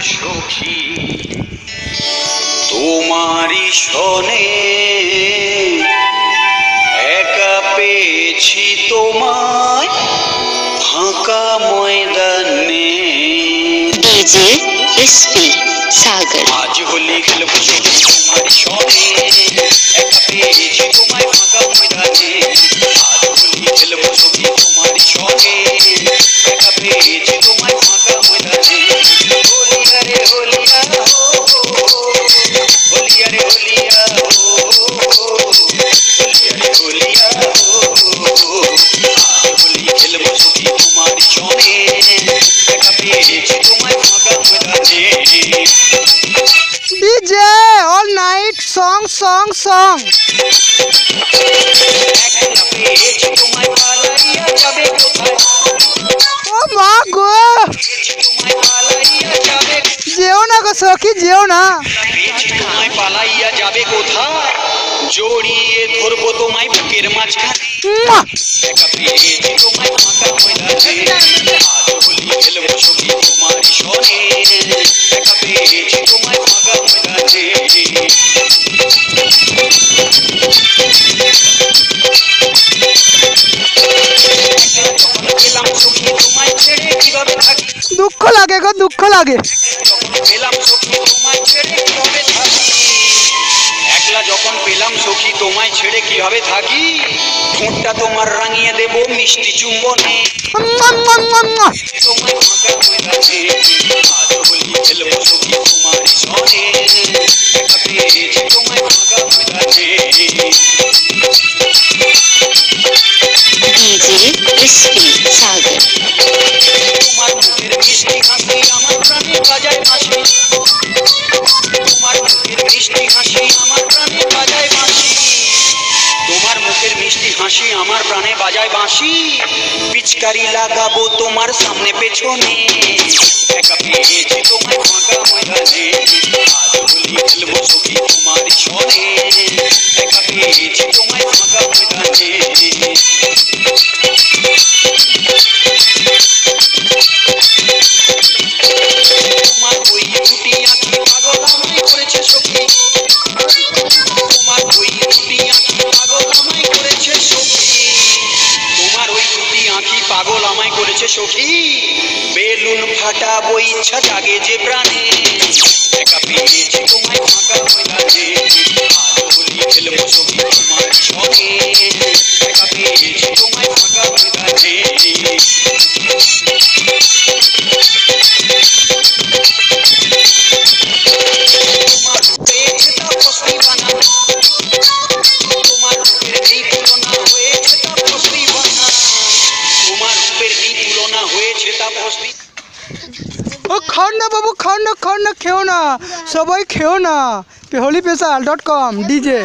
সখী তোমারই শনে একা পেয়েছি তোমায় ফাঁকা ময়দানে। डीजे एसपी सागर আজ হোলি খেলবো সখী তোমারই শনে একা পেয়েছি তোমায় ফাঁকা ময়দানে। আজ হোলি খেলবো সখী তোমারই শনে একা পেয়েছি তোমায় ফাঁকা ময়দানে। হোলিয়া রে হোলিয়া হোলিয়া রে হোলিয়া হোলিয়া রে হোলিয়া আজ হোলি খেলবো সখী তোমারই শনে একা পেয়েছি তোমায় ফাঁকা ময়দানে। DJ all night song song song ओ माँ गो जेओ ना गो सखी जेओ ना তোমায় পালাইয়া যাবে কোথায় জড়িয়ে ধরবো তোমায় বুকের মাঝখানে। मुआ! একা পেয়েছি তোমায় ফাঁকা ময়দানে। আজ হোলি খেলবো সখী তোমারই শনে একা পেয়েছি তোমায় ফাঁকা ময়দানে। পেলাম সখী তোমায় ছেড়ে কিভাবে থাকি दुख लागे गो दुख लागे পেলাম সখী তোমায় ছেড়ে কিভাবে থাকি। একলা যখন পেলাম সখী তোমায় ছেড়ে কিভাবে থাকি ঠোঁটটা তোমার রাঙিয়ে দেব মিষ্টি চুম্বনে। मुआ, मुआ, मुआ, मुआ। তোমায় ফাঁকা ময়দানে আজ হোলি খেলবো সখী তোমারই শনে একা পেয়েছি তোমায় ফাঁকা ময়দানে। डीजे एसपी सागर তোমার মুখের মিষ্টি হাসি আমার প্রাণে বাজায় বাঁশি। তোমার মুখের মিষ্টি হাসি আমার প্রাণে বাজায় বাঁশি। তোমার মুখের মিষ্টি হাসি আমার প্রাণে বাজায় বাঁশি। পিচকারি লাগাবো তোমার সামনে পেছনে একা পেয়েছি তোমায় ফাঁকা ময়দানে। আজ হোলি খেলবো সখী তোমারই শনে একা পেয়েছি তোমায় ফাঁকা ময়দানে। তোমার ওই দুটি আঁখি পাগল আমায় করেছে সখী। তোমার ওই দুটি আঁখি পাগল আমায় করেছে সখী। তোমার ওই দুটি আঁখি পাগল আমায় করেছে সখী। বেলুন ফাটাবো ইচ্ছা জাগে যে প্রাণে একা পেয়েছি তোমায় ফাঁকা ময়দানে। আজ হোলি খেলবো সখী তোমার শনে একা পেয়েছি তোমায় ফাঁকা ময়দানে। তোমার হয়েছে তাপসী বানা তোমার রূপের এই তুলনা হয়েছে তাপসী বানা। তোমার রূপের এই তুলনা হয়েছে তাপসী। ओ खाओ ना खेओ ना सबाई खेओ ना होलीस्पेशल.com डीजे।